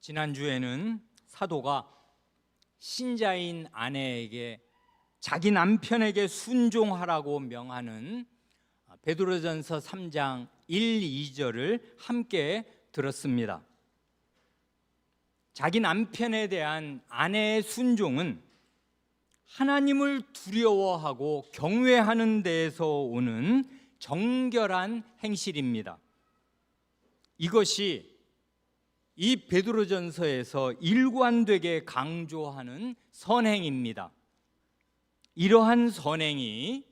지난주에는 사도가 신자인 아내에게 자기 남편에게 순종하라고 명하는 베드로전서 3장 1, 2절을 함께 들었습니다. 자기 남편에 대한 아내의 순종은 하나님을 두려워하고 경외하는 데에서 오는 정결한 행실입니다. 이것이 이 베드로전서에서 일관되게 강조하는 선행입니다. 이러한 선행이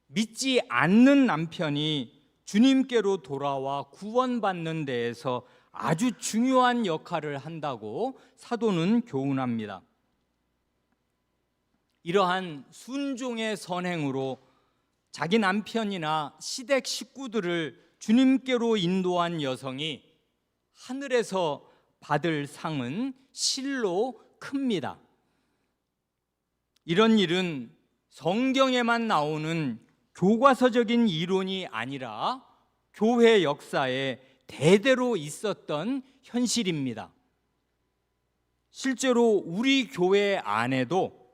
믿지 않는 남편이 주님께로 돌아와 구원받는 데에서 아주 중요한 역할을 한다고 사도는 교훈합니다. 이러한 순종의 선행으로 자기 남편이나 시댁 식구들을 주님께로 인도한 여성이 하늘에서 받을 상은 실로 큽니다. 이런 일은 성경에만 나오는 교과서적인 이론이 아니라 교회 역사에 대대로 있었던 현실입니다. 실제로 우리 교회 안에도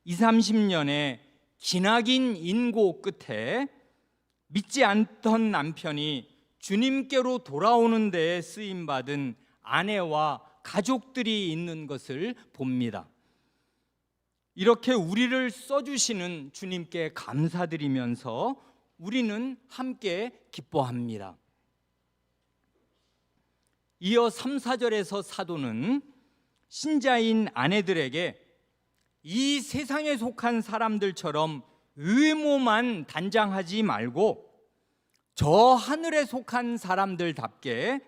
20, 30년의 기나긴 인고 끝에 믿지 않던 남편이 주님께로 돌아오는 데에 쓰임받은 아내와 가족들이 있는 것을 봅니다. 이렇게 우리를 써주시는 주님께 감사드리면서 우리는 함께 기뻐합니다. 이어 3, 4절에서 사도는 신자인 아내들에게 이 세상에 속한 사람들처럼 외모만 단장하지 말고 저 하늘에 속한 사람들답게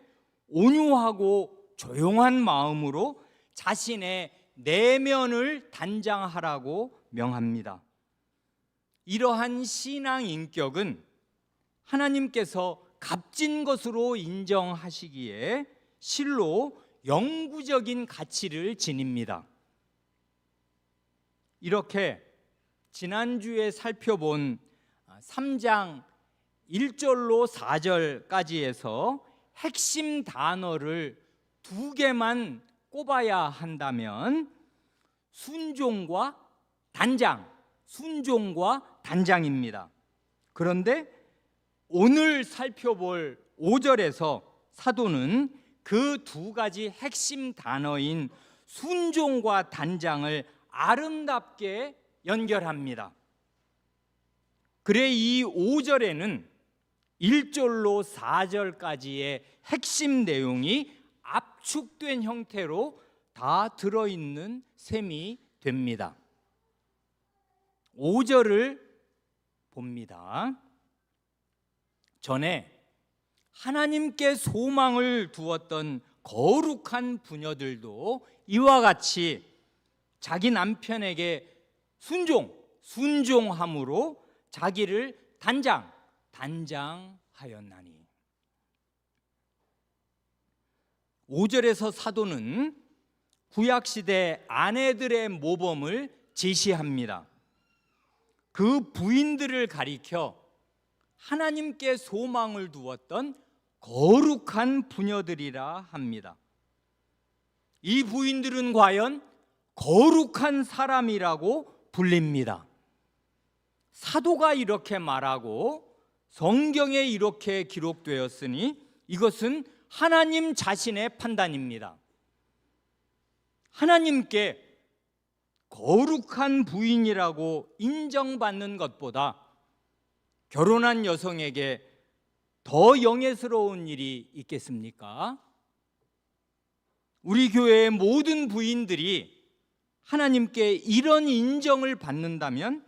온유하고 조용한 마음으로 자신의 내면을 단장하라고 명합니다. 이러한 신앙 인격은 하나님께서 값진 것으로 인정하시기에 실로 영구적인 가치를 지닙니다. 이렇게 지난주에 살펴본 3장 1절로 4절까지에서 핵심 단어를 2개만 꼽아야 한다면 순종과 단장입니다. 그런데 오늘 살펴볼 5절에서 사도는 그 2가지 핵심 단어인 순종과 단장을 아름답게 연결합니다. 그래 이 5절에는 1절로 4절까지의 핵심 내용이 압축된 형태로 다 들어있는 셈이 됩니다. 5절을 봅니다. 전에 하나님께 소망을 두었던 거룩한 부녀들도 이와 같이 자기 남편에게 순종함으로 자기를 단장하였나니. 5절에서 사도는 구약시대 아내들의 모범을 제시합니다. 그 부인들을 가리켜 하나님께 소망을 두었던 거룩한 부녀들이라 합니다. 이 부인들은 과연 거룩한 사람이라고 불립니다. 사도가 이렇게 말하고 성경에 이렇게 기록되었으니 이것은 하나님 자신의 판단입니다. 하나님께 거룩한 부인이라고 인정받는 것보다 결혼한 여성에게 더 영예스러운 일이 있겠습니까? 우리 교회의 모든 부인들이 하나님께 이런 인정을 받는다면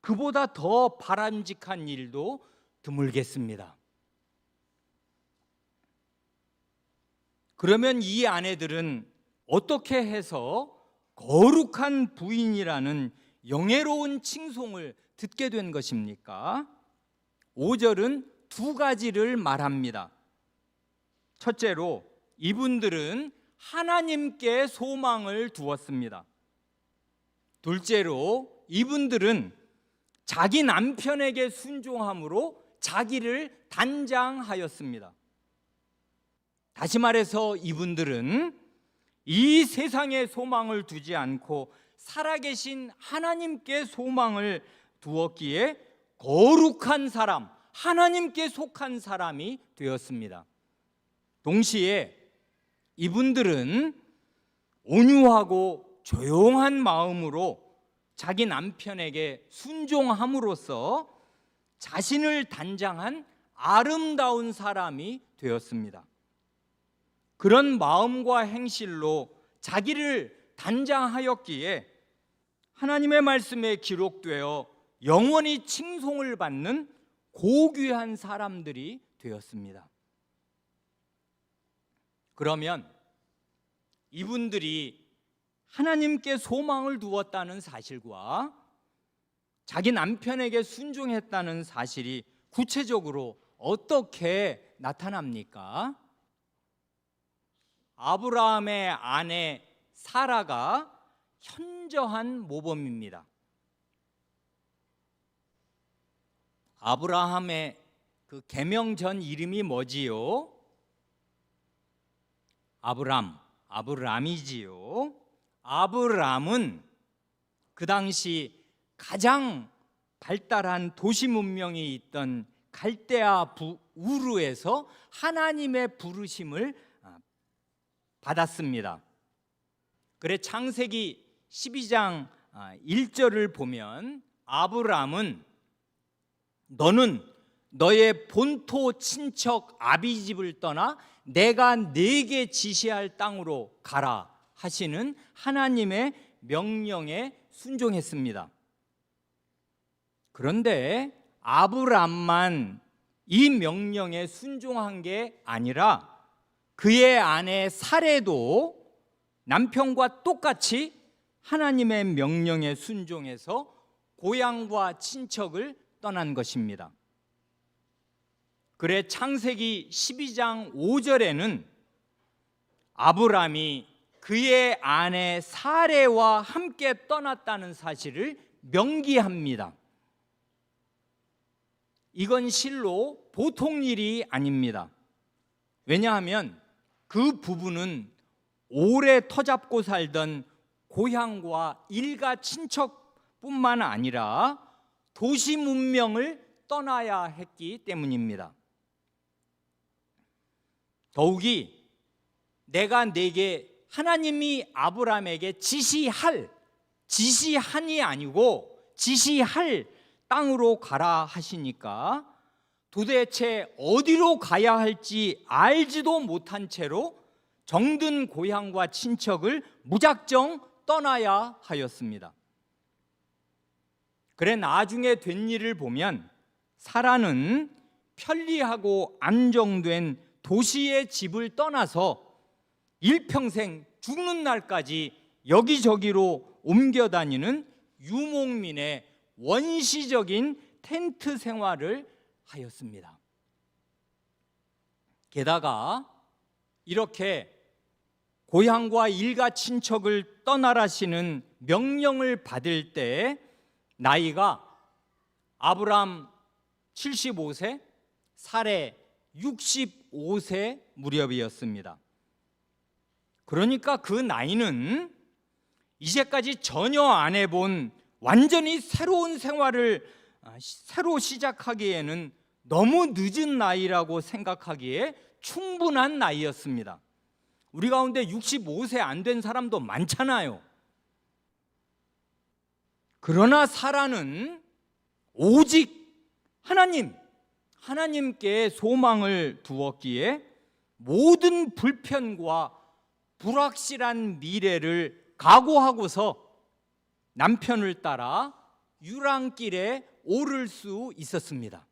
그보다 더 바람직한 일도 드물겠습니다. 그러면 이 아내들은 어떻게 해서 거룩한 부인이라는 영예로운 칭송을 듣게 된 것입니까? 5절은 2가지를 말합니다. 첫째로 이분들은 하나님께 소망을 두었습니다. 둘째로 이분들은 자기 남편에게 순종함으로 자기를 단장하였습니다. 다시 말해서 이분들은 이 세상에 소망을 두지 않고 살아계신 하나님께 소망을 두었기에 거룩한 사람, 하나님께 속한 사람이 되었습니다. 동시에 이분들은 온유하고 조용한 마음으로 자기 남편에게 순종함으로써 자신을 단장한 아름다운 사람이 되었습니다. 그런 마음과 행실로 자기를 단장하였기에 하나님의 말씀에 기록되어 영원히 칭송을 받는 고귀한 사람들이 되었습니다. 그러면 이분들이 하나님께 소망을 두었다는 사실과 자기 남편에게 순종했다는 사실이 구체적으로 어떻게 나타납니까? 아브라함의 아내 사라가 현저한 모범입니다. 아브라함의 그 계명 전 이름이 뭐지요? 아브람이지요. 아브람은 그 당시 가장 발달한 도시 문명이 있던 갈대아 우르에서 하나님의 부르심을 받았습니다. 그래 창세기 12장 1절을 보면 아브람은 너는 너의 본토 친척 아비집을 떠나 내가 네게 지시할 땅으로 가라 하시는 하나님의 명령에 순종했습니다. 그런데 아브람만 이 명령에 순종한 게 아니라 그의 아내 사레도 남편과 똑같이 하나님의 명령에 순종해서 고향과 친척을 떠난 것입니다. 그래 창세기 12장 5절에는 아브람이 그의 아내 사레와 함께 떠났다는 사실을 명기합니다. 이건 실로 보통 일이 아닙니다. 왜냐하면 그 부부는 오래 터잡고 살던 고향과 일가 친척뿐만 아니라 도시 문명을 떠나야 했기 때문입니다. 더욱이 내가 네게 하나님이 아브람에게 지시한이 아니고 지시할 땅으로 가라 하시니까 도대체 어디로 가야 할지 알지도 못한 채로 정든 고향과 친척을 무작정 떠나야 하였습니다. 그래 나중에 된 일을 보면 사라는 편리하고 안정된 도시의 집을 떠나서 일평생 죽는 날까지 여기저기로 옮겨 다니는 유목민의 원시적인 텐트 생활을 하였습니다. 게다가 이렇게 고향과 일가 친척을 떠나라시는 명령을 받을 때 나이가 아브람 75세, 사레 65세 무렵이었습니다. 그러니까 그 나이는 이제까지 전혀 안 해본 완전히 새로운 생활을 새로 시작하기에는 너무 늦은 나이라고 생각하기에 충분한 나이였습니다. 우리 가운데 65세 안 된 사람도 많잖아요. 그러나 사라는 오직 하나님께 소망을 두었기에 모든 불편과 불확실한 미래를 각오하고서 남편을 따라 유랑길에 오를 수 있었습니다.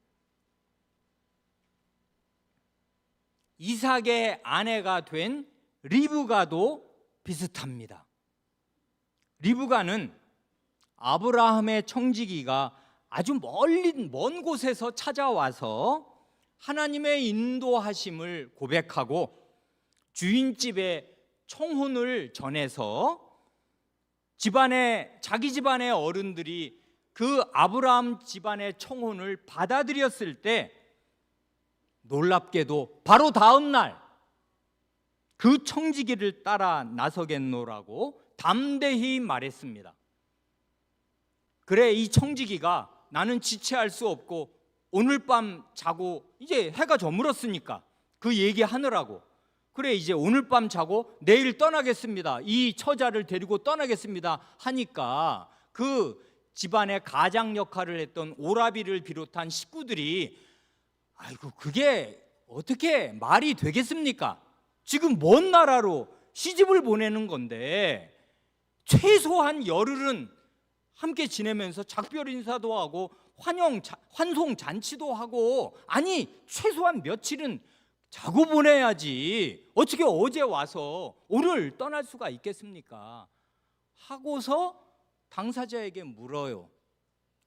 이삭의 아내가 된 리브가도 비슷합니다. 리브가는 아브라함의 청지기가 아주 먼 곳에서 찾아와서 하나님의 인도하심을 고백하고 주인집에 청혼을 전해서 자기 집안의 어른들이 그 아브라함 집안의 청혼을 받아들였을 때 놀랍게도 바로 다음 날 그 청지기를 따라 나서겠노라고 담대히 말했습니다. 그래, 이 청지기가 나는 지체할 수 없고 오늘 밤 자고, 이제 해가 저물었으니까 그 얘기하느라고, 그래 이제 오늘 밤 자고 내일 떠나겠습니다, 이 처자를 데리고 떠나겠습니다 하니까 그 집안의 가장 역할을 했던 오라비를 비롯한 식구들이 아이고 그게 어떻게 말이 되겠습니까? 지금 먼 나라로 시집을 보내는 건데 최소한 열흘은 함께 지내면서 작별 인사도 하고 환송 잔치도 하고, 아니 최소한 며칠은 자고 보내야지 어떻게 어제 와서 오늘 떠날 수가 있겠습니까? 하고서 당사자에게 물어요.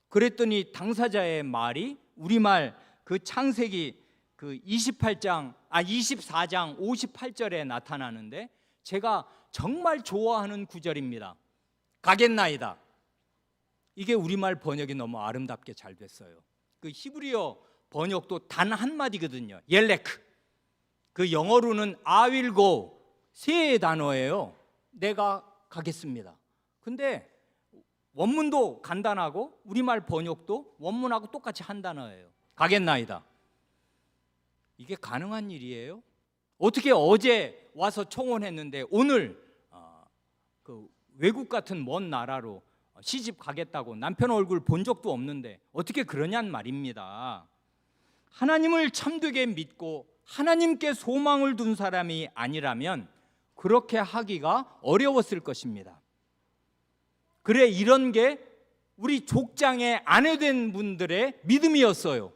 그랬더니 당사자의 말이 우리말 그 창세기 그 24장 58절에 나타나는데 제가 정말 좋아하는 구절입니다. 가겠나이다. 이게 우리말 번역이 너무 아름답게 잘 됐어요. 그 히브리어 번역도 단 한마디거든요. 옐레크. 그 영어로는 I will go 세 단어예요. 내가 가겠습니다. 근데 원문도 간단하고 우리말 번역도 원문하고 똑같이 한 단어예요. 가겠나이다. 이게 가능한 일이에요? 어떻게 어제 와서 청혼했는데 오늘 그 외국 같은 먼 나라로 시집 가겠다고 남편 얼굴 본 적도 없는데 어떻게 그러냔 말입니다. 하나님을 참되게 믿고 하나님께 소망을 둔 사람이 아니라면 그렇게 하기가 어려웠을 것입니다. 그래, 이런 게 우리 족장의 아내된 분들의 믿음이었어요.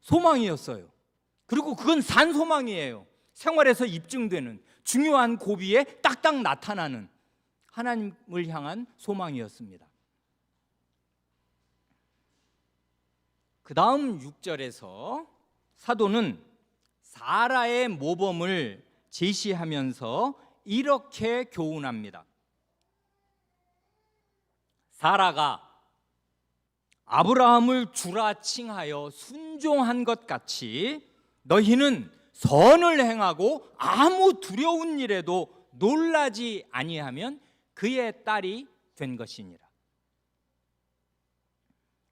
소망이었어요. 그리고 그건 산 소망이에요. 생활에서 입증되는 중요한 고비에 딱딱 나타나는 하나님을 향한 소망이었습니다. 그 다음 6절에서 사도는 사라의 모범을 제시하면서 이렇게 교훈합니다. 사라가 아브라함을 주라 칭하여 순종한 것 같이 너희는 선을 행하고 아무 두려운 일에도 놀라지 아니하면 그의 딸이 된 것이니라.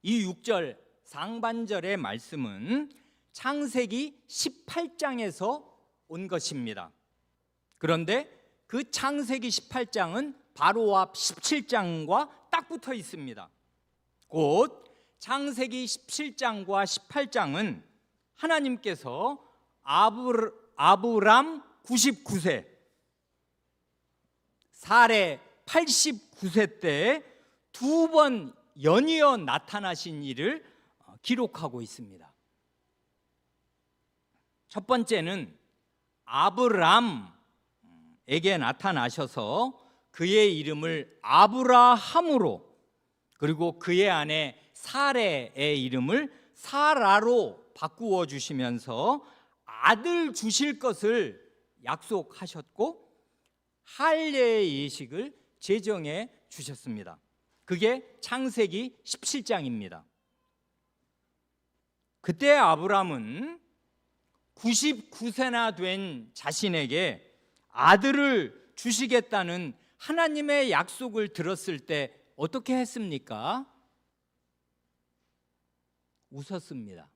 이 6절 상반절의 말씀은 창세기 18장에서 온 것입니다. 그런데 그 창세기 18장은 바로 앞 17장과 딱 붙어 있습니다. 곧 창세기 17장과 18장은 하나님께서 아브람 99세, 사레 89세 때 두 번 연이어 나타나신 일을 기록하고 있습니다. 첫 번째는 아브람에게 나타나셔서 그의 이름을 아브라함으로, 그리고 그의 아내 사레의 이름을 사라로 바꾸어 주시면서 아들 주실 것을 약속하셨고 할례의 예식을 제정해 주셨습니다. 그게 창세기 17장입니다. 그때 아브람은 99세나 된 자신에게 아들을 주시겠다는 하나님의 약속을 들었을 때 어떻게 했습니까? 웃었습니다.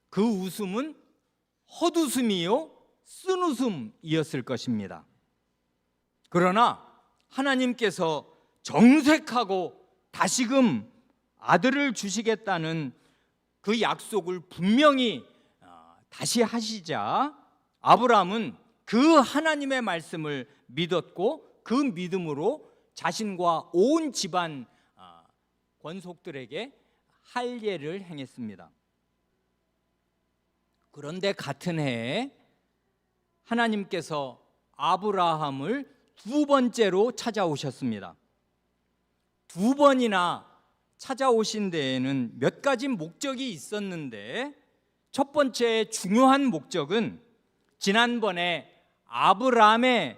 그 웃음은 헛웃음이요 쓴웃음이었을 것입니다. 그러나 하나님께서 정색하고 다시금 아들을 주시겠다는 그 약속을 분명히 다시 하시자 아브라함은 그 하나님의 말씀을 믿었고 그 믿음으로 자신과 온 집안 권속들에게 할례를 행했습니다. 그런데 같은 해에 하나님께서 아브라함을 두 번째로 찾아오셨습니다. 두 번이나 찾아오신 데에는 몇 가지 목적이 있었는데 첫 번째 중요한 목적은 지난번에 아브라함의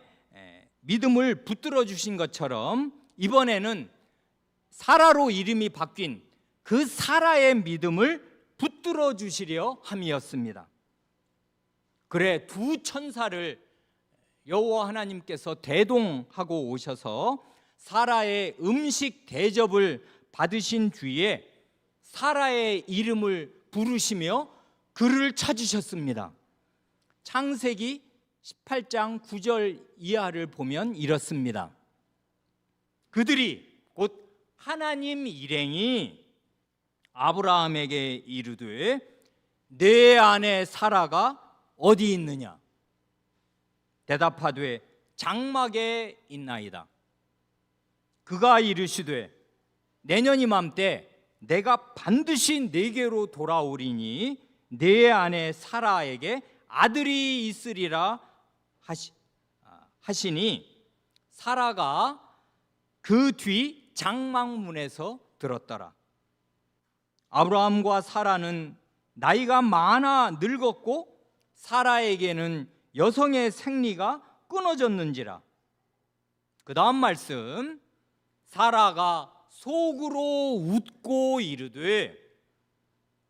믿음을 붙들어 주신 것처럼 이번에는 사라로 이름이 바뀐 그 사라의 믿음을 붙들어 주시려 함이었습니다. 그래 두 천사를 여호와 하나님께서 대동하고 오셔서 사라의 음식 대접을 받으신 뒤에 사라의 이름을 부르시며 그를 찾으셨습니다. 창세기 18장 9절 이하를 보면 이렇습니다. 그들이 곧 하나님 일행이 아브라함에게 이르되 내 아내 사라가 어디 있느냐? 대답하되 장막에 있나이다. 그가 이르시되 내년 이맘때 내가 반드시 네게로 돌아오리니 내 아내 사라에게 아들이 있으리라 하시니 사라가 그 뒤 장막문에서 들었더라. 아브라함과 사라는 나이가 많아 늙었고 사라에게는 여성의 생리가 끊어졌는지라. 그 다음 말씀, 사라가 속으로 웃고 이르되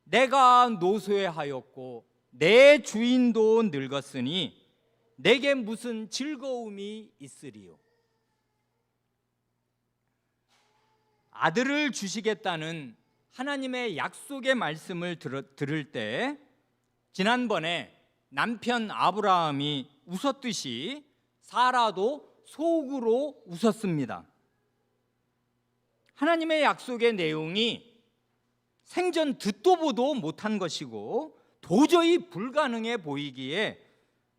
내가 노쇠하였고 내 주인도 늙었으니 내게 무슨 즐거움이 있으리요. 아들을 주시겠다는 하나님의 약속의 말씀을 들을 때 지난번에 남편 아브라함이 웃었듯이 사라도 속으로 웃었습니다. 하나님의 약속의 내용이 생전 듣도 보도 못한 것이고 도저히 불가능해 보이기에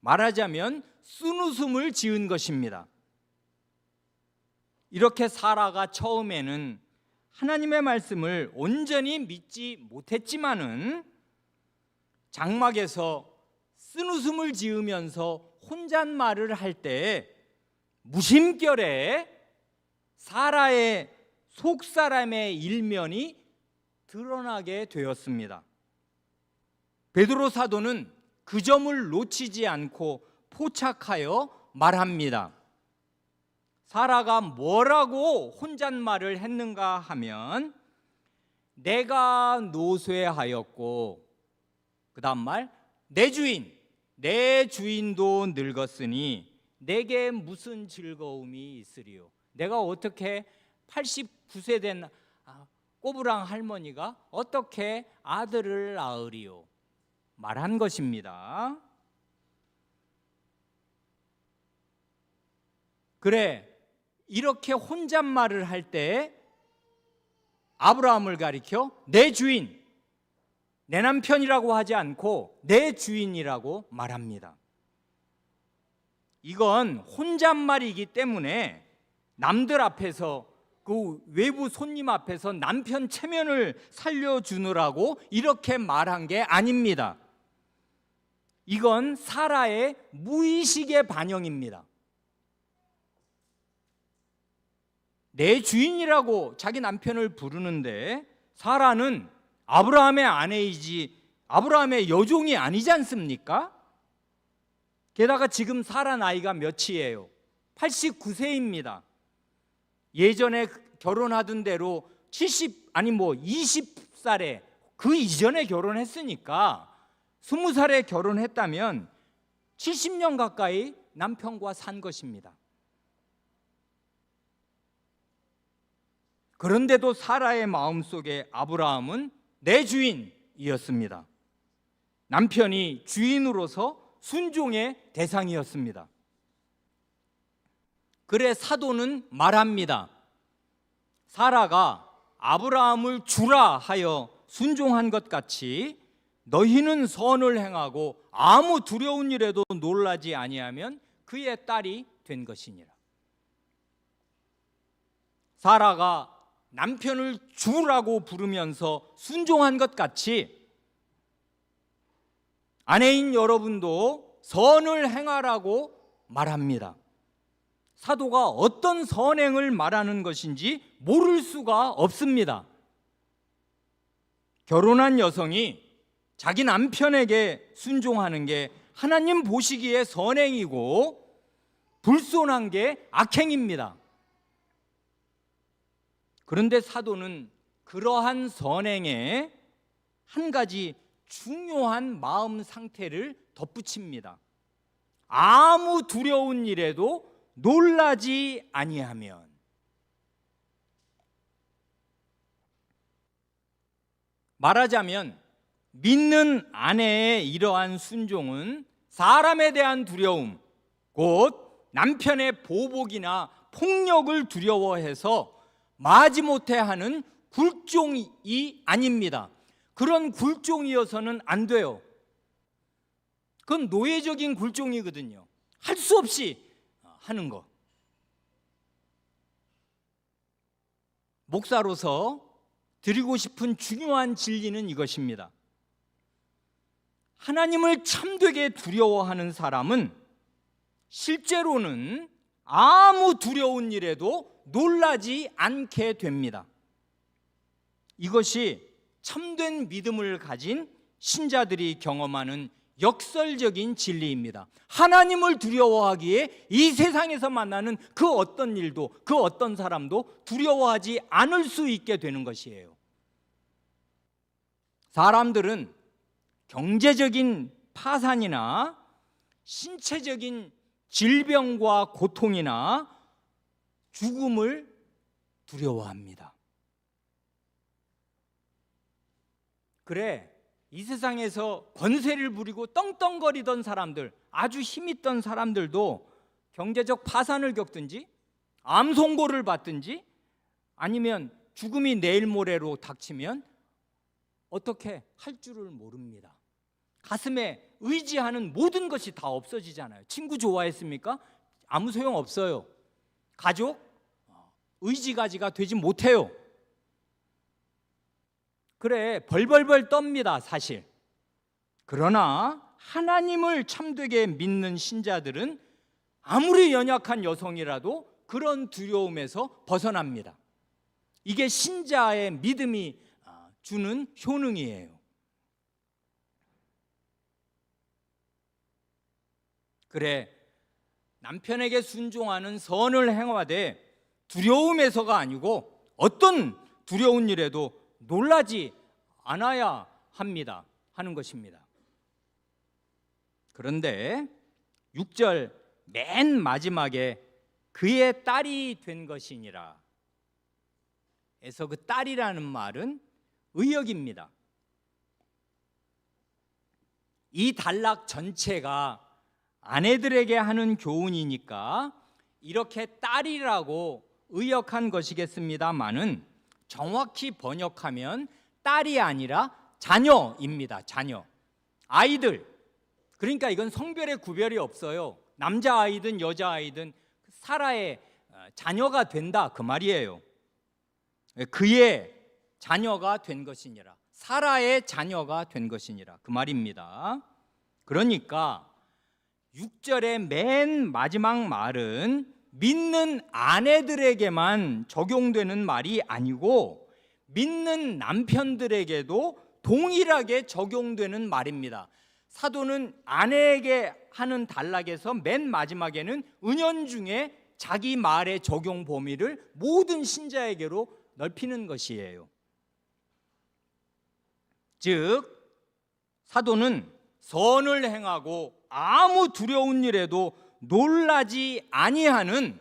말하자면 쓴웃음을 지은 것입니다. 이렇게 사라가 처음에는 하나님의 말씀을 온전히 믿지 못했지만은 장막에서 쓴웃음을 지으면서 혼잣말을 할 때 무심결에 사라의 속사람의 일면이 드러나게 되었습니다. 베드로 사도는 그 점을 놓치지 않고 포착하여 말합니다. 사라가 뭐라고 혼잣말을 했는가 하면 내가 노쇠하였고 그 다음 말 내 주인 내 주인도 늙었으니 내게 무슨 즐거움이 있으리요. 내가 어떻게 89세 된 꼬부랑 할머니가 어떻게 아들을 낳으리요 말한 것입니다. 그래 이렇게 혼잣말을 할 때 아브라함을 가리켜 내 주인 내 남편이라고 하지 않고 내 주인이라고 말합니다. 이건 혼잣말이기 때문에 남들 앞에서 그 외부 손님 앞에서 남편 체면을 살려주느라고 이렇게 말한 게 아닙니다. 이건 사라의 무의식의 반영입니다. 내 주인이라고 자기 남편을 부르는데 사라는 아브라함의 아내이지 아브라함의 여종이 아니지 않습니까? 게다가 지금 사라 나이가 몇이에요? 89세입니다. 예전에 결혼하던 대로 20살에 그 이전에 결혼했으니까 20살에 결혼했다면 70년 가까이 남편과 산 것입니다. 그런데도 사라의 마음속에 아브라함은 내 주인이었습니다. 남편이 주인으로서 순종의 대상이었습니다. 그래 사도는 말합니다. 사라가 아브라함을 주라 하여 순종한 것 같이 너희는 선을 행하고 아무 두려운 일에도 놀라지 아니하면 그의 딸이 된 것이니라. 사라가 남편을 주라고 부르면서 순종한 것 같이 아내인 여러분도 선을 행하라고 말합니다. 사도가 어떤 선행을 말하는 것인지 모를 수가 없습니다. 결혼한 여성이 자기 남편에게 순종하는 게 하나님 보시기에 선행이고 불손한 게 악행입니다. 그런데 사도는 그러한 선행에 한 가지 중요한 마음 상태를 덧붙입니다. 아무 두려운 일에도 놀라지 아니하면. 말하자면 믿는 아내의 이러한 순종은 사람에 대한 두려움, 곧 남편의 보복이나 폭력을 두려워해서 마지못해 하는 굴종이 아닙니다. 그런 굴종이어서는 안 돼요. 그건 노예적인 굴종이거든요. 할 수 없이 하는 거. 목사로서 드리고 싶은 중요한 진리는 이것입니다. 하나님을 참되게 두려워하는 사람은 실제로는 아무 두려운 일에도 놀라지 않게 됩니다. 이것이 참된 믿음을 가진 신자들이 경험하는 역설적인 진리입니다. 하나님을 두려워하기에 이 세상에서 만나는 그 어떤 일도, 그 어떤 사람도 두려워하지 않을 수 있게 되는 것이에요. 사람들은 경제적인 파산이나 신체적인 질병과 고통이나 죽음을 두려워합니다. 그래, 이 세상에서 권세를 부리고 떵떵거리던 사람들, 아주 힘있던 사람들도 경제적 파산을 겪든지 암 선고를 받든지 아니면 죽음이 내일 모레로 닥치면 어떻게 할 줄을 모릅니다. 가슴에 의지하는 모든 것이 다 없어지잖아요. 친구 좋아했습니까? 아무 소용 없어요. 가족? 의지가지가 되지 못해요. 그래, 벌벌벌 떱니다, 사실. 그러나 하나님을 참되게 믿는 신자들은 아무리 연약한 여성이라도 그런 두려움에서 벗어납니다. 이게 신자의 믿음이 주는 효능이에요. 그래, 남편에게 순종하는 선을 행하되 두려움에서가 아니고 어떤 두려운 일에도 놀라지 않아야 합니다 하는 것입니다. 그런데 6절 맨 마지막에 그의 딸이 된 것이니라 에서 그 딸이라는 말은 의역입니다. 이 단락 전체가 아내들에게 하는 교훈이니까 이렇게 딸이라고 의역한 것이겠습니다마는 정확히 번역하면 딸이 아니라 자녀입니다. 자녀. 아이들. 그러니까 이건 성별의 구별이 없어요. 남자아이든 여자아이든 사라의 자녀가 된다 그 말이에요. 그의 자녀가 된 것이니라. 사라의 자녀가 된 것이니라 그 말입니다. 그러니까 6절의 맨 마지막 말은 믿는 아내들에게만 적용되는 말이 아니고 믿는 남편들에게도 동일하게 적용되는 말입니다. 사도는 아내에게 하는 단락에서 맨 마지막에는 은연중에 자기 말의 적용 범위를 모든 신자에게로 넓히는 것이에요. 즉 사도는 선을 행하고 아무 두려운 일에도 놀라지 아니하는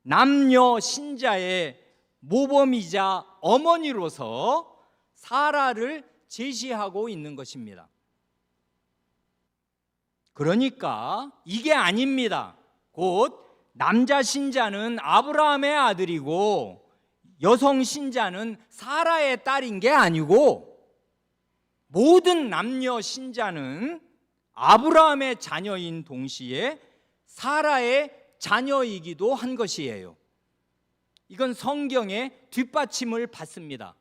남녀 신자의 모범이자 어머니로서 사라를 제시하고 있는 것입니다. 그러니까 이게 아닙니다. 곧 남자 신자는 아브라함의 아들이고 여성 신자는 사라의 딸인 게 아니고 모든 남녀 신자는 아브라함의 자녀인 동시에 사라의 자녀이기도 한 것이에요. 이건 성경의 뒷받침을 받습니다.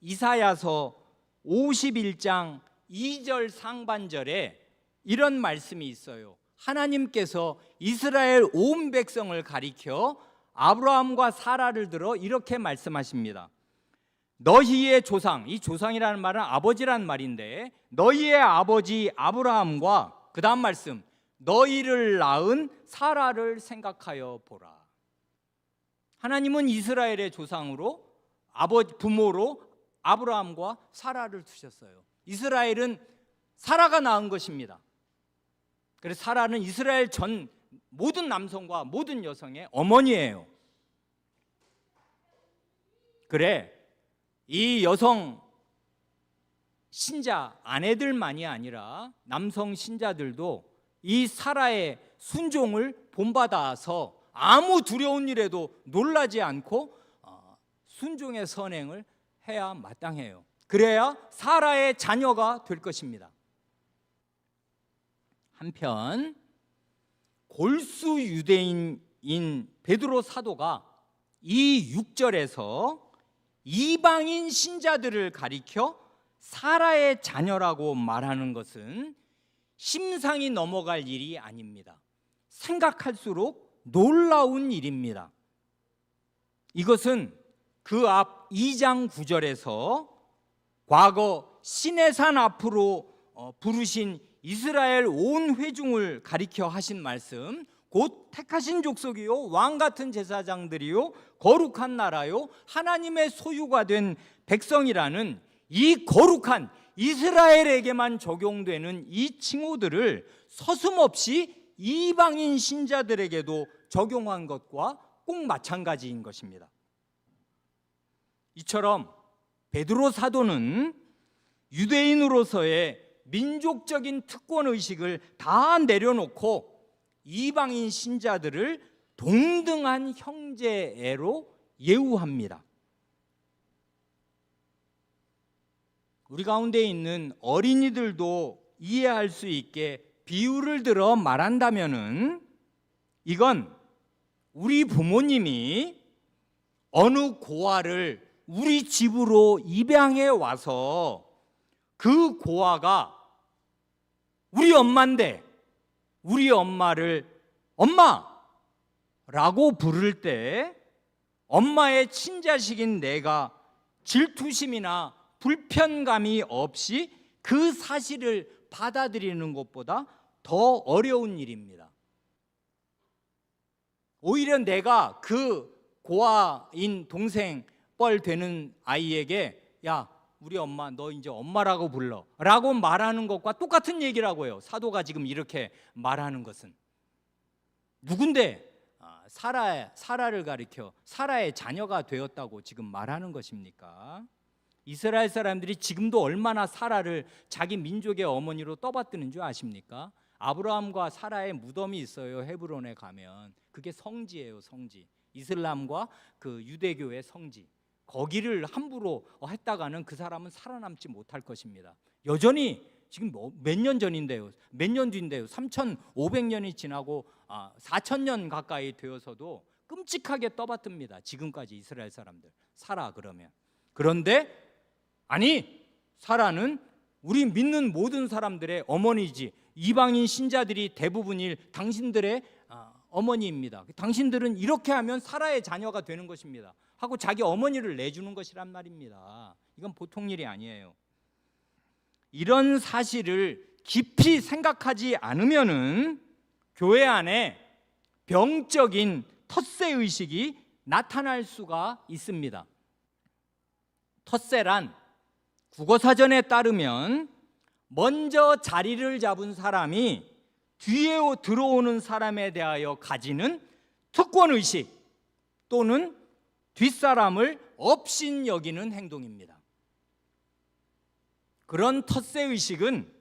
이사야서 51장 2절 상반절에 이런 말씀이 있어요. 하나님께서 이스라엘 온 백성을 가리켜 아브라함과 사라를 들어 이렇게 말씀하십니다. 너희의 조상, 이 조상이라는 말은 아버지라는 말인데 너희의 아버지 아브라함과 그 다음 말씀 너희를 낳은 사라를 생각하여 보라. 하나님은 이스라엘의 조상으로 부모로 아브라함과 사라를 두셨어요. 이스라엘은 사라가 낳은 것입니다. 그래서 사라는 이스라엘 전 모든 남성과 모든 여성의 어머니예요. 그래, 이 여성 신자 아내들만이 아니라 남성 신자들도 이 사라의 순종을 본받아서 아무 두려운 일에도 놀라지 않고 순종의 선행을 해야 마땅해요. 그래야 사라의 자녀가 될 것입니다. 한편 골수 유대인인 베드로 사도가 이 6절에서 이방인 신자들을 가리켜 사라의 자녀라고 말하는 것은 심상이 넘어갈 일이 아닙니다. 생각할수록 놀라운 일입니다. 이것은 그 앞 2장 9절에서 과거 시내산 앞으로 부르신 이스라엘 온 회중을 가리켜 하신 말씀, 곧 택하신 족속이요 왕 같은 제사장들이요 거룩한 나라요 하나님의 소유가 된 백성이라는 이 거룩한 이스라엘에게만 적용되는 이 칭호들을 서슴없이 이방인 신자들에게도 적용한 것과 꼭 마찬가지인 것입니다. 이처럼 베드로 사도는 유대인으로서의 민족적인 특권의식을 다 내려놓고 이방인 신자들을 동등한 형제애로 예우합니다. 우리 가운데 있는 어린이들도 이해할 수 있게 비유를 들어 말한다면은 이건 우리 부모님이 어느 고아를 우리 집으로 입양해 와서 그 고아가 우리 엄마인데 우리 엄마를 엄마라고 부를 때 엄마의 친자식인 내가 질투심이나 불편감이 없이 그 사실을 받아들이는 것보다 더 어려운 일입니다. 오히려 내가 그 고아인 동생 뻘 되는 아이에게 야 우리 엄마 너 이제 엄마라고 불러 라고 말하는 것과 똑같은 얘기라고 해요. 사도가 지금 이렇게 말하는 것은 누군데 사라를 가리켜 사라의 자녀가 되었다고 지금 말하는 것입니까? 이스라엘 사람들이 지금도 얼마나 사라를 자기 민족의 어머니로 떠받드는 줄 아십니까? 아브라함과 사라의 무덤이 있어요. 헤브론에 가면 그게 성지예요. 성지. 이슬람과 그 유대교의 성지. 거기를 함부로 했다가는 그 사람은 살아남지 못할 것입니다. 여전히 지금 몇 년 전인데요. 몇 년 뒤인데요. 3,500년이 지나고 4,000년 가까이 되어서도 끔찍하게 떠받듭니다. 지금까지 이스라엘 사람들. 사라 그러면. 그런데 아니 사라는 우리 믿는 모든 사람들의 어머니지. 이방인 신자들이 대부분일 당신들의 어머니입니다. 당신들은 이렇게 하면 사라의 자녀가 되는 것입니다. 하고 자기 어머니를 내주는 것이란 말입니다. 이건 보통 일이 아니에요. 이런 사실을 깊이 생각하지 않으면은 교회 안에 병적인 텃세 의식이 나타날 수가 있습니다. 텃세란 국어사전에 따르면 먼저 자리를 잡은 사람이 뒤에 들어오는 사람에 대하여 가지는 특권의식 또는 뒷사람을 업신여기는 행동입니다. 그런 텃세의식은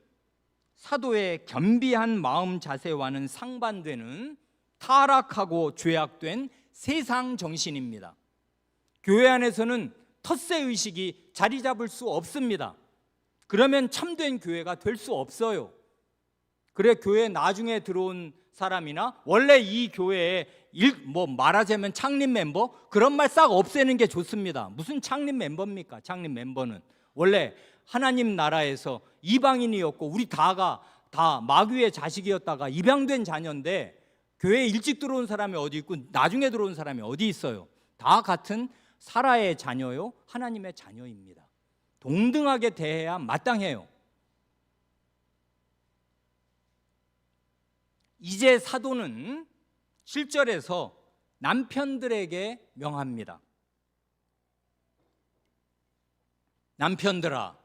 사도의 겸비한 마음 자세와는 상반되는 타락하고 죄악된 세상 정신입니다. 교회 안에서는 텃세의식이 자리 잡을 수 없습니다. 그러면 참된 교회가 될 수 없어요. 그래 교회 나중에 들어온 사람이나 원래 이 교회에 말하자면 창립 멤버 그런 말 싹 없애는 게 좋습니다. 무슨 창립 멤버입니까? 창립 멤버는 원래 하나님 나라에서 이방인이었고 우리 다 마귀의 자식이었다가 입양된 자녀인데 교회에 일찍 들어온 사람이 어디 있고 나중에 들어온 사람이 어디 있어요? 다 같은 사라의 자녀요 하나님의 자녀입니다. 동등하게 대해야 마땅해요. 이제 사도는 7절에서 남편들에게 명합니다. 남편들아,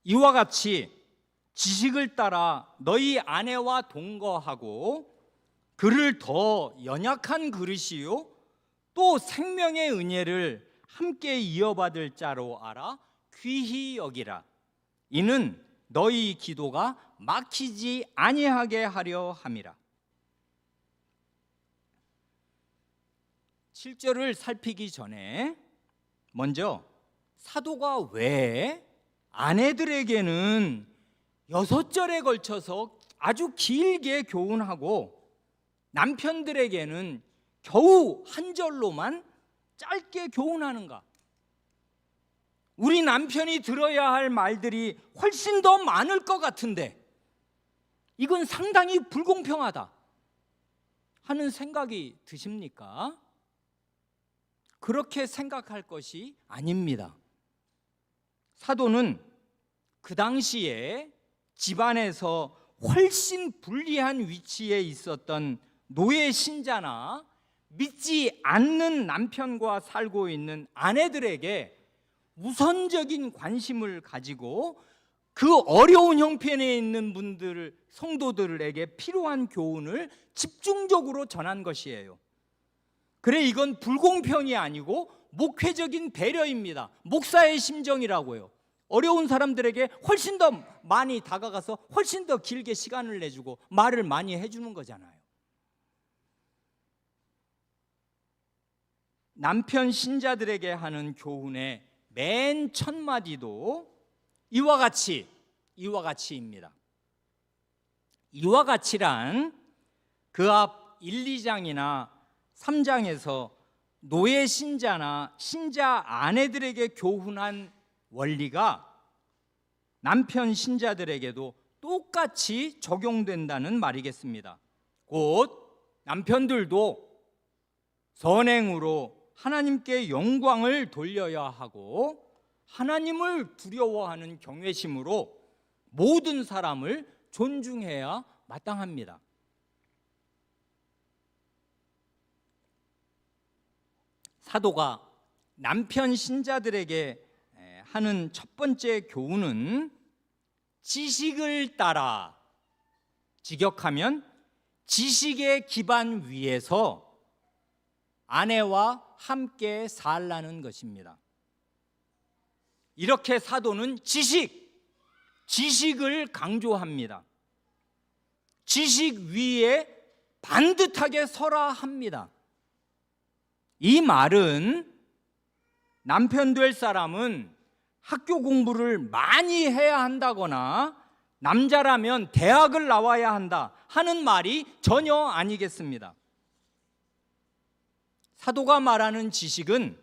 이와 같이 지식을 따라 너희 아내와 동거하고 그를 더 연약한 그릇이요 또 생명의 은혜를 함께 이어받을 자로 알아 귀히 여기라. 이는 너희 기도가 막히지 아니하게 하려 함이라. 7절을 살피기 전에 먼저 사도가 왜 아내들에게는 6절에 걸쳐서 아주 길게 교훈하고 남편들에게는 겨우 한 절로만 짧게 교훈하는가? 우리 남편이 들어야 할 말들이 훨씬 더 많을 것 같은데 이건 상당히 불공평하다 하는 생각이 드십니까? 그렇게 생각할 것이 아닙니다. 사도는 그 당시에 집안에서 훨씬 불리한 위치에 있었던 노예 신자나 믿지 않는 남편과 살고 있는 아내들에게 우선적인 관심을 가지고 그 어려운 형편에 있는 분들, 성도들에게 필요한 교훈을 집중적으로 전한 것이에요. 그래, 이건 불공평이 아니고 목회적인 배려입니다. 목사의 심정이라고요. 어려운 사람들에게 훨씬 더 많이 다가가서 훨씬 더 길게 시간을 내주고 말을 많이 해주는 거잖아요. 남편 신자들에게 하는 교훈의 맨 첫 마디도 이와 같이입니다. 이와 같이란 그 앞 1, 2장이나 3장에서 노예 신자나 신자 아내들에게 교훈한 원리가 남편 신자들에게도 똑같이 적용된다는 말이겠습니다. 곧 남편들도 선행으로 하나님께 영광을 돌려야 하고 하나님을 두려워하는 경외심으로 모든 사람을 존중해야 마땅합니다. 사도가 남편 신자들에게 하는 첫 번째 교훈은 지식을 따라, 직역하면 지식의 기반 위에서 아내와 함께 살라는 것입니다. 이렇게 사도는 지식을 강조합니다. 지식 위에 반듯하게 서라 합니다. 이 말은 남편 될 사람은 학교 공부를 많이 해야 한다거나 남자라면 대학을 나와야 한다 하는 말이 전혀 아니겠습니다. 사도가 말하는 지식은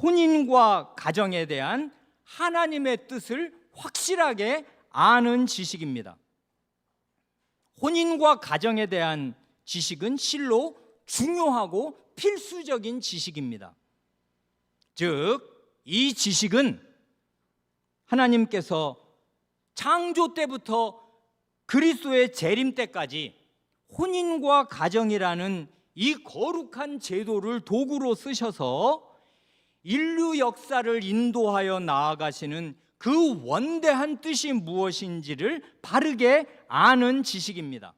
혼인과 가정에 대한 하나님의 뜻을 확실하게 아는 지식입니다. 혼인과 가정에 대한 지식은 실로 중요하고 필수적인 지식입니다. 즉, 이 지식은 하나님께서 창조 때부터 그리스도의 재림 때까지 혼인과 가정이라는 이 거룩한 제도를 도구로 쓰셔서 인류 역사를 인도하여 나아가시는 그 원대한 뜻이 무엇인지를 바르게 아는 지식입니다.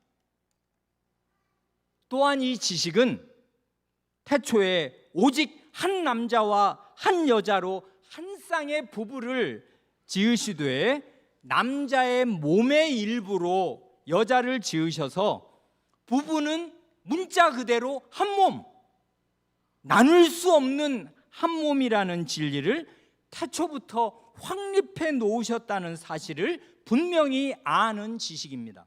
또한 이 지식은 태초에 오직 한 남자와 한 여자로 한 쌍의 부부를 지으시되 남자의 몸의 일부로 여자를 지으셔서 부부는 문자 그대로 한 몸, 나눌 수 없는 한 몸이라는 진리를 태초부터 확립해 놓으셨다는 사실을 분명히 아는 지식입니다.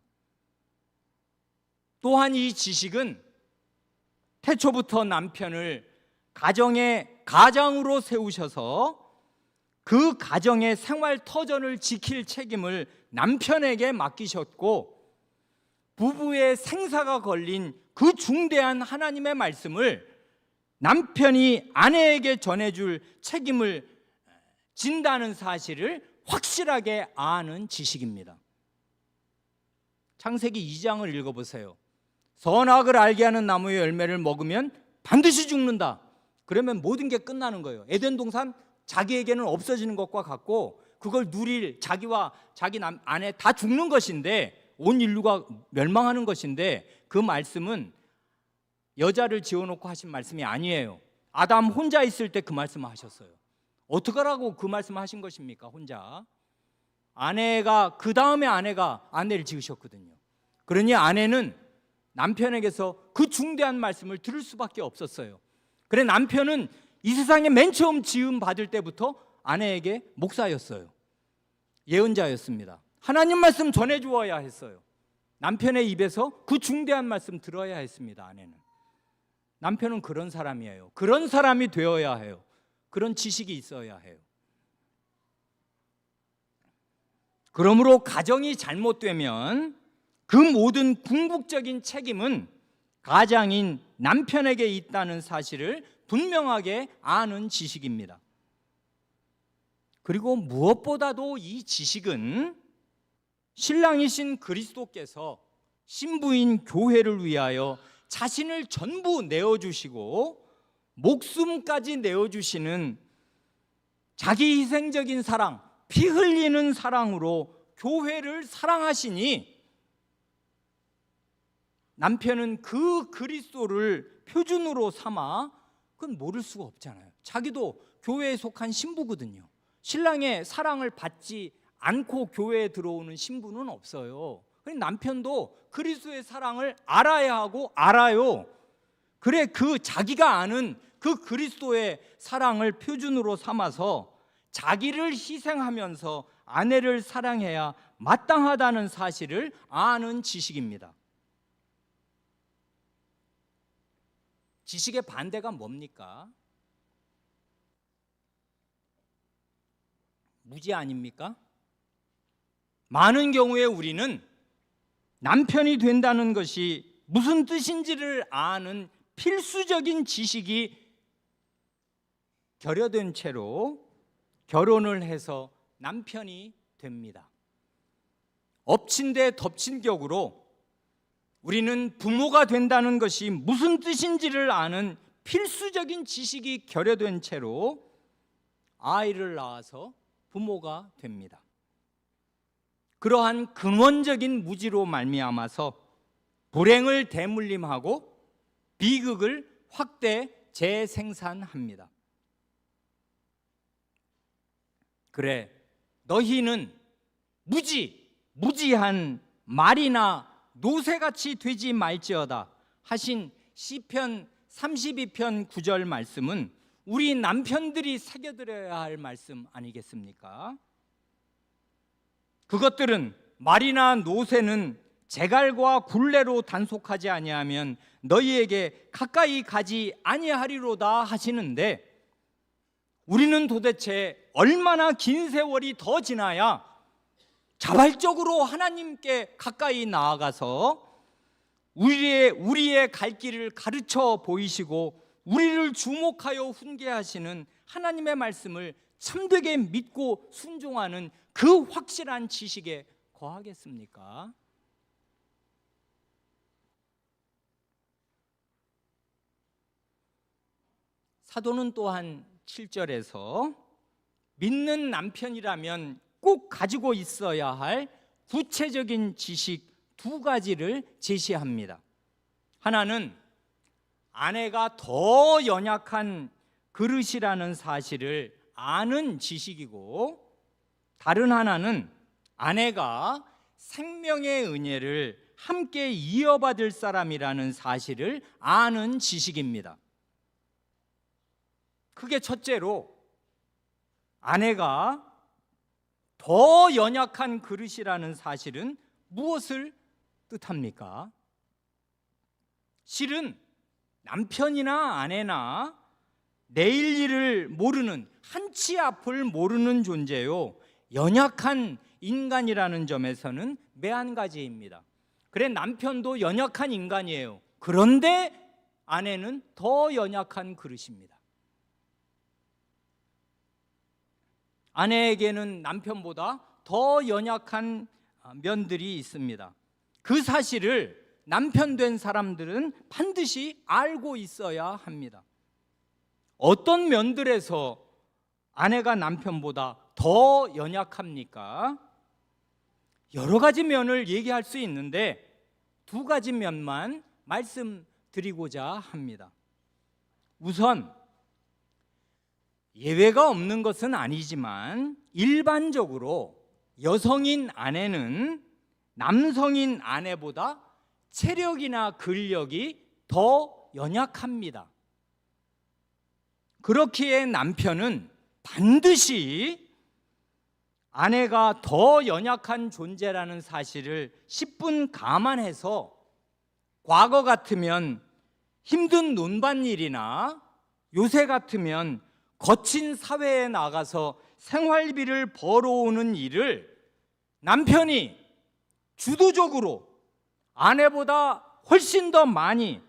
또한 이 지식은 태초부터 남편을 가정의 가장으로 세우셔서 그 가정의 생활 터전을 지킬 책임을 남편에게 맡기셨고 부부의 생사가 걸린 그 중대한 하나님의 말씀을 남편이 아내에게 전해줄 책임을 진다는 사실을 확실하게 아는 지식입니다. 창세기 2장을 읽어보세요. 선악을 알게 하는 나무의 열매를 먹으면 반드시 죽는다. 그러면 모든 게 끝나는 거예요. 에덴 동산 자기에게는 없어지는 것과 같고 그걸 누릴 자기와 자기 아내 다 죽는 것인데, 온 인류가 멸망하는 것인데, 그 말씀은 여자를 지어놓고 하신 말씀이 아니에요. 아담 혼자 있을 때 그 말씀을 하셨어요. 어떡하라고 그 말씀을 하신 것입니까? 혼자. 아내가, 그 다음에 아내가 아내를 지으셨거든요. 그러니 아내는 남편에게서 그 중대한 말씀을 들을 수밖에 없었어요. 그래, 남편은 이 세상에 맨 처음 지음 받을 때부터 아내에게 목사였어요. 예언자였습니다. 하나님 말씀 전해주어야 했어요. 남편의 입에서 그 중대한 말씀 들어야 했습니다. 아내는. 남편은 그런 사람이에요. 그런 사람이 되어야 해요. 그런 지식이 있어야 해요. 그러므로 가정이 잘못되면 그 모든 궁극적인 책임은 가장인 남편에게 있다는 사실을 분명하게 아는 지식입니다. 그리고 무엇보다도 이 지식은 신랑이신 그리스도께서 신부인 교회를 위하여 자신을 전부 내어주시고 목숨까지 내어주시는 자기 희생적인 사랑, 피 흘리는 사랑으로 교회를 사랑하시니, 남편은 그 그리스도를 표준으로 삼아 그건 모를 수가 없잖아요. 자기도 교회에 속한 신부거든요. 신랑의 사랑을 받지 않고 교회에 들어오는 신부는 없어요. 남편도 그리스도의 사랑을 알아야 하고 알아요. 그래, 그 자기가 아는 그 그리스도의 사랑을 표준으로 삼아서 자기를 희생하면서 아내를 사랑해야 마땅하다는 사실을 아는 지식입니다. 지식의 반대가 뭡니까? 무지 아닙니까? 많은 경우에 우리는 남편이 된다는 것이 무슨 뜻인지를 아는 필수적인 지식이 결여된 채로 결혼을 해서 남편이 됩니다. 엎친 데 덮친 격으로 우리는 부모가 된다는 것이 무슨 뜻인지를 아는 필수적인 지식이 결여된 채로 아이를 낳아서 부모가 됩니다. 그러한 근원적인 무지로 말미암아서 불행을 대물림하고 비극을 확대 재생산합니다. 그래, 너희는 무지한 말이나 노새같이 되지 말지어다 하신 시편 32편 9절 말씀은 우리 남편들이 새겨들어야 할 말씀 아니겠습니까? 그것들은, 말이나 노새는 재갈과 굴레로 단속하지 아니하면 너희에게 가까이 가지 아니하리로다 하시는데, 우리는 도대체 얼마나 긴 세월이 더 지나야 자발적으로 하나님께 가까이 나아가서 우리의 갈 길을 가르쳐 보이시고 우리를 주목하여 훈계하시는 하나님의 말씀을 참되게 믿고 순종하는 그 확실한 지식에 거하겠습니까? 사도는 또한 7절에서 믿는 남편이라면 꼭 가지고 있어야 할 구체적인 지식 두 가지를 제시합니다. 하나는 아내가 더 연약한 그릇이라는 사실을 아는 지식이고, 다른 하나는 아내가 생명의 은혜를 함께 이어받을 사람이라는 사실을 아는 지식입니다. 크게 첫째로, 아내가 더 연약한 그릇이라는 사실은 무엇을 뜻합니까? 실은 남편이나 아내나 내일 일을 모르는, 한치 앞을 모르는 존재요, 연약한 인간이라는 점에서는 매한가지입니다. 그래, 남편도 연약한 인간이에요. 그런데 아내는 더 연약한 그릇입니다. 아내에게는 남편보다 더 연약한 면들이 있습니다. 그 사실을 남편 된 사람들은 반드시 알고 있어야 합니다. 어떤 면들에서 아내가 남편보다 더 연약합니까? 여러 가지 면을 얘기할 수 있는데 두 가지 면만 말씀드리고자 합니다. 우선 예외가 없는 것은 아니지만 일반적으로 여성인 아내는 남성인 아내보다 체력이나 근력이 더 연약합니다. 그렇기에 남편은 반드시 아내가 더 연약한 존재라는 사실을 10분 감안해서 과거 같으면 힘든 논밭일이나 요새 같으면 거친 사회에 나가서 생활비를 벌어오는 일을 남편이 주도적으로 아내보다 훨씬 더 많이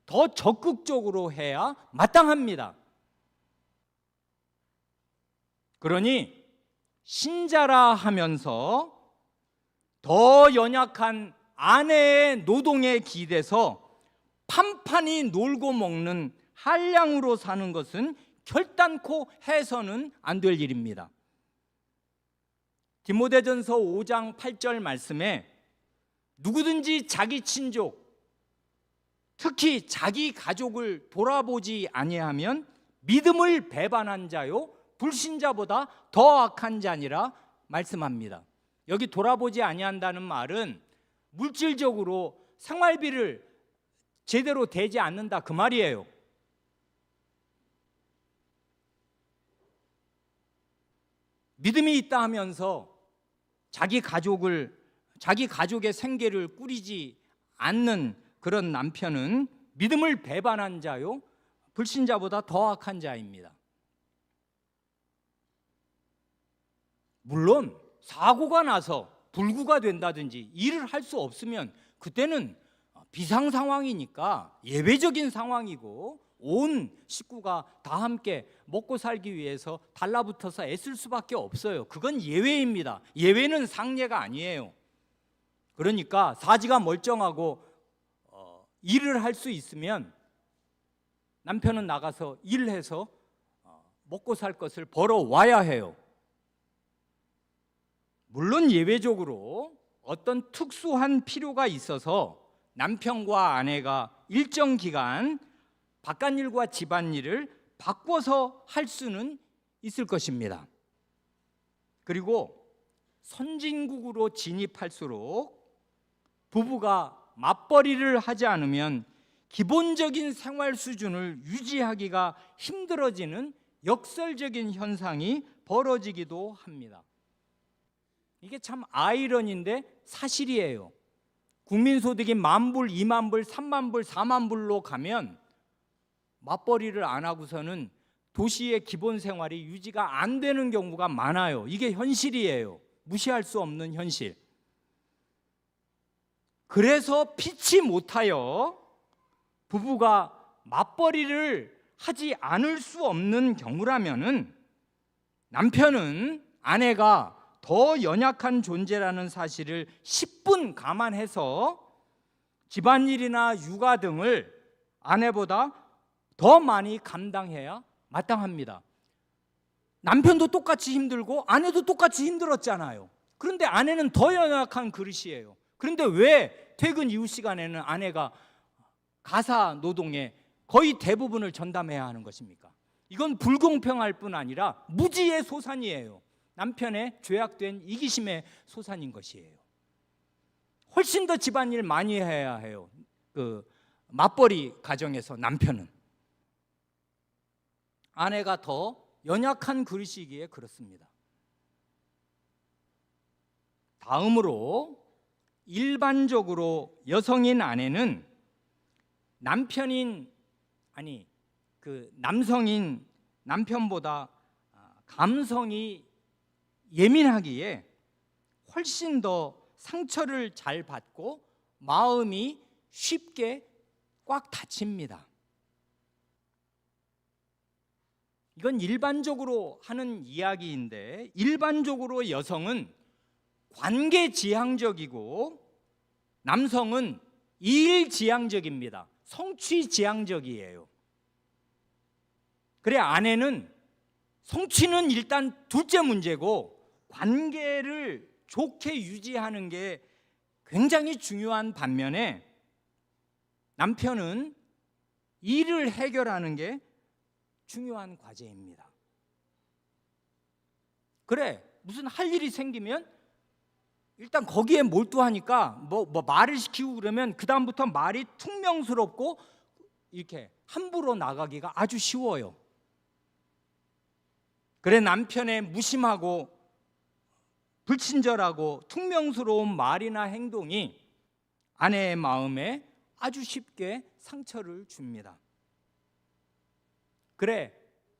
더 적극적으로 해야 마땅합니다. 그러니 신자라 하면서 더 연약한 아내의 노동에 기대서 판판히 놀고 먹는 한량으로 사는 것은 결단코 해서는 안 될 일입니다. 디모데전서 5장 8절 말씀에 누구든지 자기 친족, 특히 자기 가족을 돌아보지 아니하면 믿음을 배반한 자요 불신자보다 더 악한 자니라 말씀합니다. 여기 돌아보지 아니한다는 말은 물질적으로 생활비를 제대로 대지 않는다 그 말이에요. 믿음이 있다 하면서 자기 가족의 생계를 꾸리지 않는 그런 남편은 믿음을 배반한 자요 불신자보다 더 악한 자입니다. 물론 사고가 나서 불구가 된다든지 일을 할 수 없으면 그때는 비상 상황이니까 예외적인 상황이고 온 식구가 다 함께 먹고 살기 위해서 달라붙어서 애쓸 수밖에 없어요. 그건 예외입니다. 예외는 상례가 아니에요. 그러니까 사지가 멀쩡하고 일을 할 수 있으면 남편은 나가서 일해서 먹고 살 것을 벌어와야 해요. 물론 예외적으로 어떤 특수한 필요가 있어서 남편과 아내가 일정 기간 바깥일과 집안일을 바꿔서 할 수는 있을 것입니다. 그리고 선진국으로 진입할수록 부부가 맞벌이를 하지 않으면 기본적인 생활 수준을 유지하기가 힘들어지는 역설적인 현상이 벌어지기도 합니다. 이게 참 아이러니인데 사실이에요. 국민소득이 10,000불, 20,000불, 30,000불, 40,000불로 가면 맞벌이를 안 하고서는 도시의 기본 생활이 유지가 안 되는 경우가 많아요. 이게 현실이에요. 무시할 수 없는 현실. 그래서 피치 못하여 부부가 맞벌이를 하지 않을 수 없는 경우라면은 남편은 아내가 더 연약한 존재라는 사실을 10분 감안해서 집안일이나 육아 등을 아내보다 더 많이 감당해야 마땅합니다. 남편도 똑같이 힘들고 아내도 똑같이 힘들었잖아요. 그런데 아내는 더 연약한 그릇이에요. 그런데 왜 퇴근 이후 시간에는 아내가 가사 노동에 거의 대부분을 전담해야 하는 것입니까? 이건 불공평할 뿐 아니라 무지의 소산이에요. 남편의 죄악된 이기심의 소산인 것이에요. 훨씬 더 집안일 많이 해야 해요. 그 맞벌이 가정에서 남편은. 아내가 더 연약한 그릇이기에 그렇습니다. 다음으로 일반적으로 여성인 아내는 남성인 남편보다 감성이 예민하기에 훨씬 더 상처를 잘 받고 마음이 쉽게 꽉 닫힙니다. 이건 일반적으로 하는 이야기인데 일반적으로 여성은 관계지향적이고 남성은 일지향적입니다. 성취지향적이에요. 그래 아내는 성취는 일단 둘째 문제고, 관계를 좋게 유지하는 게 굉장히 중요한 반면에 남편은 일을 해결하는 게 중요한 과제입니다. 그래, 무슨 할 일이 생기면 일단 거기에 몰두하니까 뭐 말을 시키고 그러면 그 다음부터 말이 퉁명스럽고 이렇게 함부로 나가기가 아주 쉬워요. 그래, 남편의 무심하고 불친절하고 퉁명스러운 말이나 행동이 아내의 마음에 아주 쉽게 상처를 줍니다. 그래,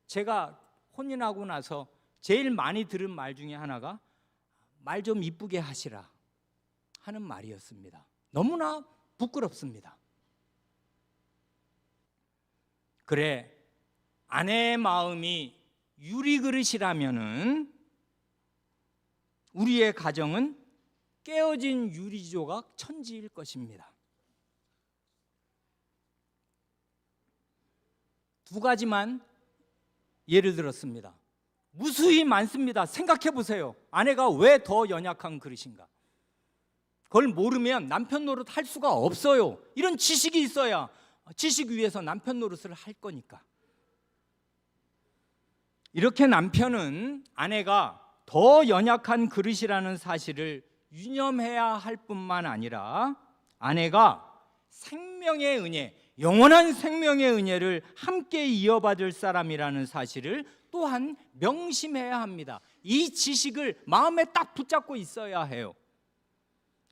제가 혼인하고 나서 제일 많이 들은 말 중에 하나가 말 좀 이쁘게 하시라 하는 말이었습니다. 너무나 부끄럽습니다. 그래, 아내의 마음이 유리그릇이라면은 우리의 가정은 깨어진 유리조각 천지일 것입니다. 두 가지만 예를 들었습니다. 무수히 많습니다. 생각해 보세요. 아내가 왜 더 연약한 그릇인가? 그걸 모르면 남편 노릇 할 수가 없어요. 이런 지식이 있어야 지식 위에서 남편 노릇을 할 거니까. 이렇게 남편은 아내가 더 연약한 그릇이라는 사실을 유념해야 할 뿐만 아니라 아내가 생명의 은혜, 영원한 생명의 은혜를 함께 이어받을 사람이라는 사실을 또한 명심해야 합니다. 이 지식을 마음에 딱 붙잡고 있어야 해요.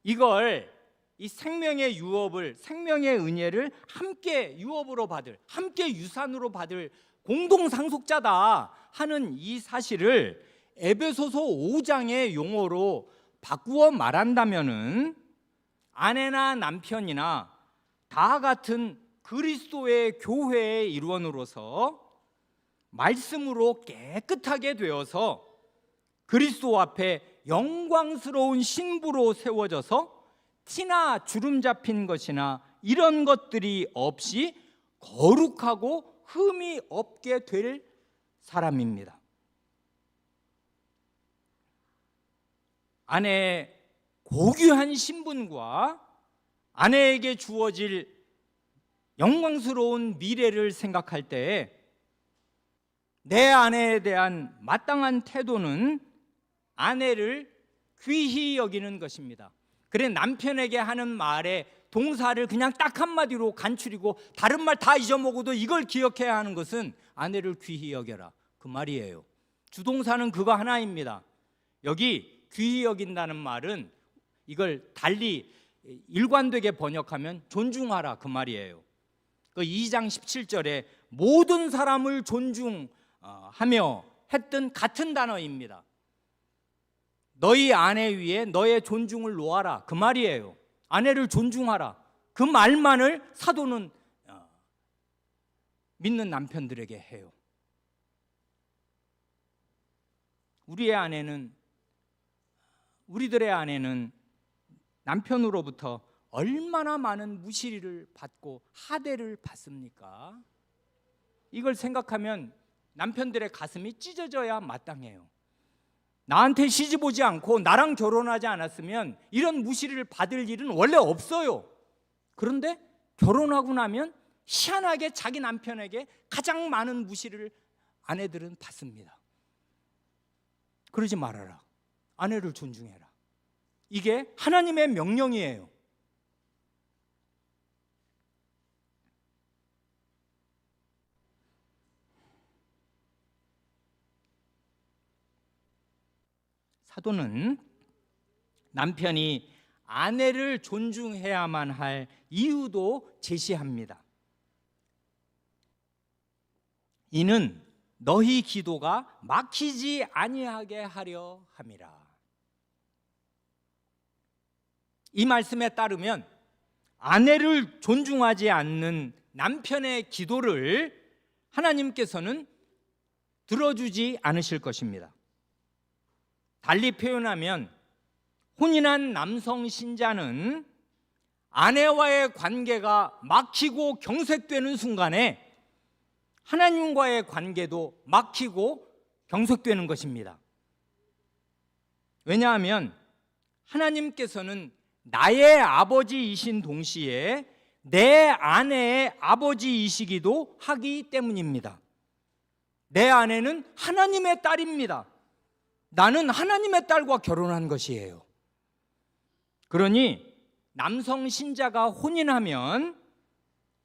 이걸, 이 생명의 유업을, 생명의 은혜를 함께 유업으로 받을, 함께 유산으로 받을 공동 상속자다 하는 이 사실을 에베소서 5장의 용어로 바꾸어 말한다면은 아내나 남편이나 다 같은 그리스도의 교회의 일원으로서 말씀으로 깨끗하게 되어서 그리스도 앞에 영광스러운 신부로 세워져서 티나 주름 잡힌 것이나 이런 것들이 없이 거룩하고 흠이 없게 될 사람입니다. 아내의 고귀한 신분과 아내에게 주어질 영광스러운 미래를 생각할 때 내 아내에 대한 마땅한 태도는 아내를 귀히 여기는 것입니다. 그래, 남편에게 하는 말에 동사를 그냥 딱 한마디로 간추리고 다른 말 다 잊어먹어도 이걸 기억해야 하는 것은 아내를 귀히 여겨라, 그 말이에요. 주동사는 그거 하나입니다. 여기 귀히 여긴다는 말은 이걸 달리 일관되게 번역하면 존중하라, 그 말이에요. 그 2장 17절에 모든 사람을 존중하며 했던 같은 단어입니다. 너희 아내 위에 너의 존중을 놓아라, 그 말이에요. 아내를 존중하라, 그 말만을 사도는 믿는 남편들에게 해요. 우리들의 아내는 남편으로부터 얼마나 많은 무시를 받고 하대를 받습니까? 이걸 생각하면 남편들의 가슴이 찢어져야 마땅해요. 나한테 시집 오지 않고 나랑 결혼하지 않았으면 이런 무시를 받을 일은 원래 없어요. 그런데 결혼하고 나면 희한하게 자기 남편에게 가장 많은 무시를 아내들은 받습니다. 그러지 말아라. 아내를 존중해라. 이게 하나님의 명령이에요. 사도는 남편이 아내를 존중해야만 할 이유도 제시합니다. 이는 너희 기도가 막히지 아니하게 하려 함이라. 이 말씀에 따르면 아내를 존중하지 않는 남편의 기도를 하나님께서는 들어주지 않으실 것입니다. 달리 표현하면 혼인한 남성 신자는 아내와의 관계가 막히고 경색되는 순간에 하나님과의 관계도 막히고 경색되는 것입니다. 왜냐하면 하나님께서는 나의 아버지이신 동시에 내 아내의 아버지이시기도 하기 때문입니다. 내 아내는 하나님의 딸입니다. 나는 하나님의 딸과 결혼한 것이에요. 그러니 남성 신자가 혼인하면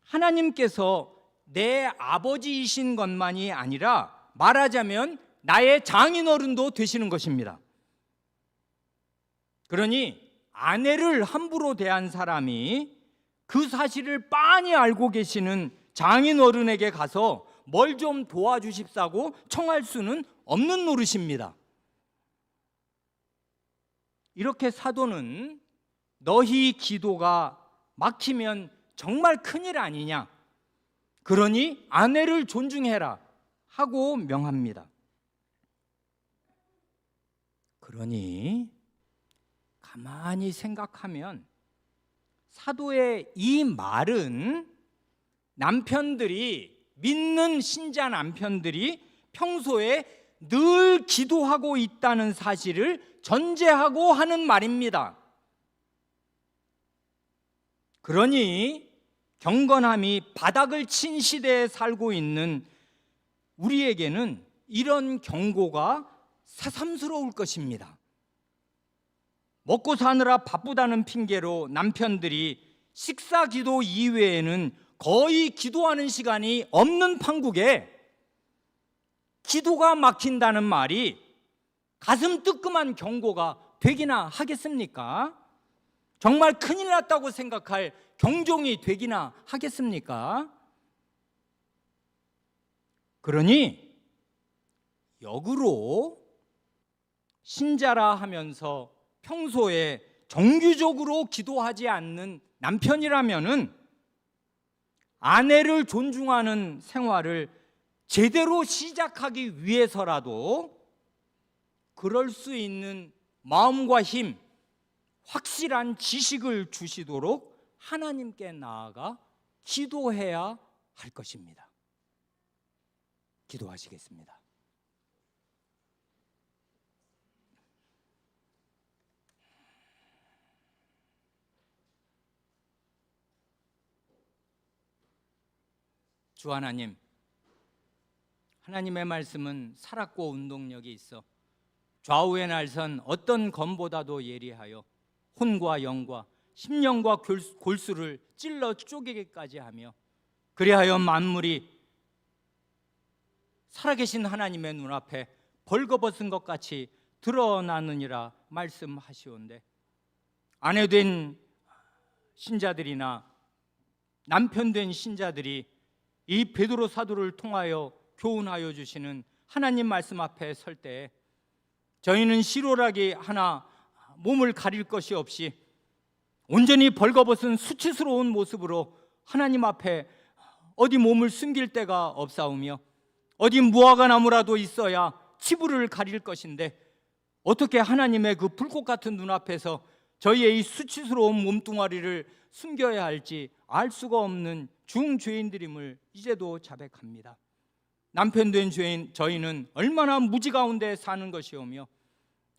하나님께서 내 아버지이신 것만이 아니라 말하자면 나의 장인어른도 되시는 것입니다. 그러니 아내를 함부로 대한 사람이 그 사실을 빤히 알고 계시는 장인어른에게 가서 뭘 좀 도와주십사고 청할 수는 없는 노릇입니다. 이렇게 사도는 너희 기도가 막히면 정말 큰일 아니냐, 그러니 아내를 존중해라 하고 명합니다. 그러니 가만히 생각하면 사도의 이 말은 남편들이, 믿는 신자 남편들이 평소에 늘 기도하고 있다는 사실을 전제하고 하는 말입니다. 그러니 경건함이 바닥을 친 시대에 살고 있는 우리에게는 이런 경고가 새삼스러울 것입니다. 먹고 사느라 바쁘다는 핑계로 남편들이 식사 기도 이외에는 거의 기도하는 시간이 없는 판국에 기도가 막힌다는 말이 가슴 뜨끔한 경고가 되기나 하겠습니까? 정말 큰일 났다고 생각할 경종이 되기나 하겠습니까? 그러니 역으로 신자라 하면서 평소에 정규적으로 기도하지 않는 남편이라면은 아내를 존중하는 생활을 제대로 시작하기 위해서라도 그럴 수 있는 마음과 힘, 확실한 지식을 주시도록 하나님께 나아가 기도해야 할 것입니다. 기도하시겠습니다. 주 하나님, 하나님의 말씀은 살았고 운동력이 있어 좌우의 날선 어떤 검보다도 예리하여 혼과 영과 심령과 골수를 찔러 쪼개기까지 하며 그리하여 만물이 살아계신 하나님의 눈앞에 벌거벗은 것 같이 드러나느니라 말씀하시온데, 아내된 신자들이나 남편된 신자들이 이 베드로 사도를 통하여 교훈하여 주시는 하나님 말씀 앞에 설 때에 저희는 시로라기 하나 몸을 가릴 것이 없이 온전히 벌거벗은 수치스러운 모습으로 하나님 앞에 어디 몸을 숨길 데가 없사오며 어디 무화과 나무라도 있어야 치부를 가릴 것인데 어떻게 하나님의 그 불꽃 같은 눈앞에서 저희의 이 수치스러운 몸뚱아리를 숨겨야 할지 알 수가 없는 중죄인들임을 이제도 자백합니다. 남편된 죄인 저희는 얼마나 무지 가운데 사는 것이오며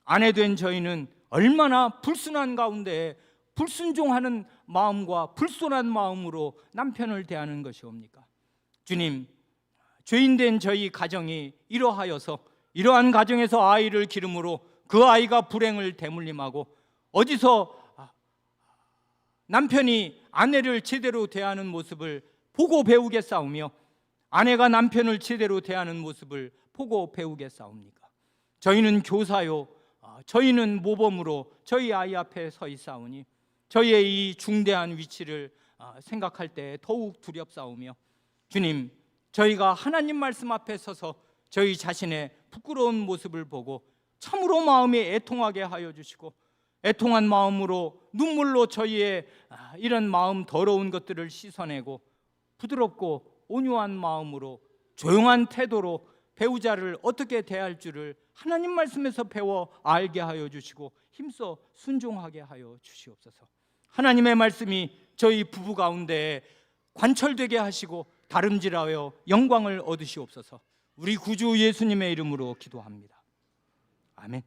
아내된 저희는 얼마나 불순한 가운데 불순종하는 마음과 불손한 마음으로 남편을 대하는 것이옵니까? 주님, 죄인된 저희 가정이 이러하여서 이러한 가정에서 아이를 기름으로 그 아이가 불행을 대물림하고 어디서 남편이 아내를 제대로 대하는 모습을 보고 배우겠사오며 아내가 남편을 제대로 대하는 모습을 보고 배우겠사옵니까? 저희는 교사요, 저희는 모범으로 저희 아이 앞에 서 있사오니 저희의 이 중대한 위치를 생각할 때 더욱 두렵사오며 주님, 저희가 하나님 말씀 앞에 서서 저희 자신의 부끄러운 모습을 보고 참으로 마음이 애통하게 하여 주시고 애통한 마음으로 눈물로 저희의 이런 마음 더러운 것들을 씻어내고 부드럽고 온유한 마음으로 조용한 태도로 배우자를 어떻게 대할 줄을 하나님 말씀에서 배워 알게 하여 주시고 힘써 순종하게 하여 주시옵소서. 하나님의 말씀이 저희 부부 가운데 관철되게 하시고 다름질하여 영광을 얻으시옵소서. 우리 구주 예수님의 이름으로 기도합니다. 아멘.